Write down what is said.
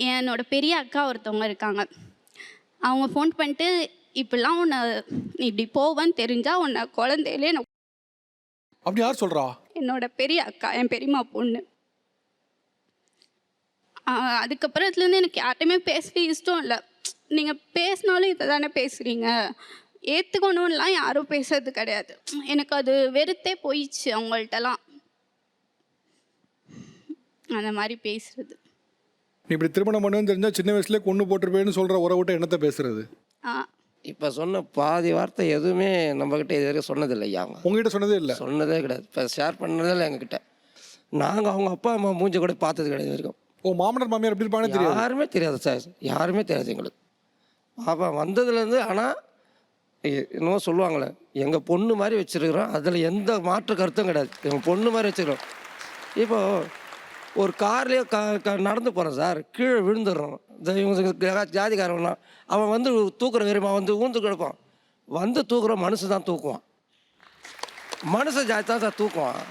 என்னோட பெரிய அக்கா ஒருத்தவங்க இருக்காங்க. அவங்க ஃபோன் பண்ணிட்டு, இப்படிலாம் உன்னை நீ இப்படி போவேன்னு தெரிஞ்சா உன்னை குழந்தையிலே அப்படி யார் சொல்றா? என்னோட பெரிய அக்கா, என் பெரியம்மா பொண்ணு. அதுக்கப்புறத்துலேருந்து எனக்கு யார்ட்டையுமே பேசவே இஷ்டம் இல்லை. நீங்கள் பேசினாலும் இதை தானே பேசுகிறீங்க, ஏற்றுக்கணும்லாம் யாரும் பேசுறது கிடையாது. எனக்கு அது வெறுத்தே போயிடுச்சு அவங்கள்ட்டலாம் அந்த மாதிரி பேசுறது. நீ இப்படி திருமணம் பண்ணுன்னு தெரிஞ்சா சின்ன வயசுலேயே கொண்டு போட்டிருப்பேன்னு சொல்கிற உறவுகிட்ட என்னத்தை பேசுறது? இப்போ சொன்ன பாதி வார்த்தை எதுவுமே நம்மக்கிட்ட இது வரைக்கும் சொன்னதில்லை ஐயா. அவங்க உங்ககிட்ட சொன்னதே இல்லை? சொன்னதே கிடையாது. இப்போ ஷேர் பண்ணதே இல்லை எங்ககிட்ட. நாங்கள் அவங்க அப்பா அம்மா மூஞ்ச கூட பார்த்தது கிடையாது இது வரைக்கும். ஓ, மாமனார் மாமியார் எப்படி இருப்பாங்கன்னு தெரியாது? யாருமே தெரியாது சார், யாருமே தெரியாது எங்களுக்கு. பாப்பா வந்ததுலேருந்து. ஆனால் இன்னும் சொல்லுவாங்களே, எங்கள் பொண்ணு மாதிரி வச்சுருக்குறோம், அதில் எந்த மாற்று கருத்தும் கிடையாது. எங்கள் பொண்ணு மாதிரி வச்சுருக்கிறோம். இப்போது ஒரு கார்லேயே நடந்து போகிறோம் சார், கீழே விழுந்துடுறோம். இவங்க ஜாதிக்காரவனா அவன் வந்து தூக்குற வெறுமா வந்து ஊந்து கிடப்பான். வந்து தூக்குற மனுஷன் தான் தூக்குவான், மனுஷன் ஜாதி தான் சார் தூக்குவான்.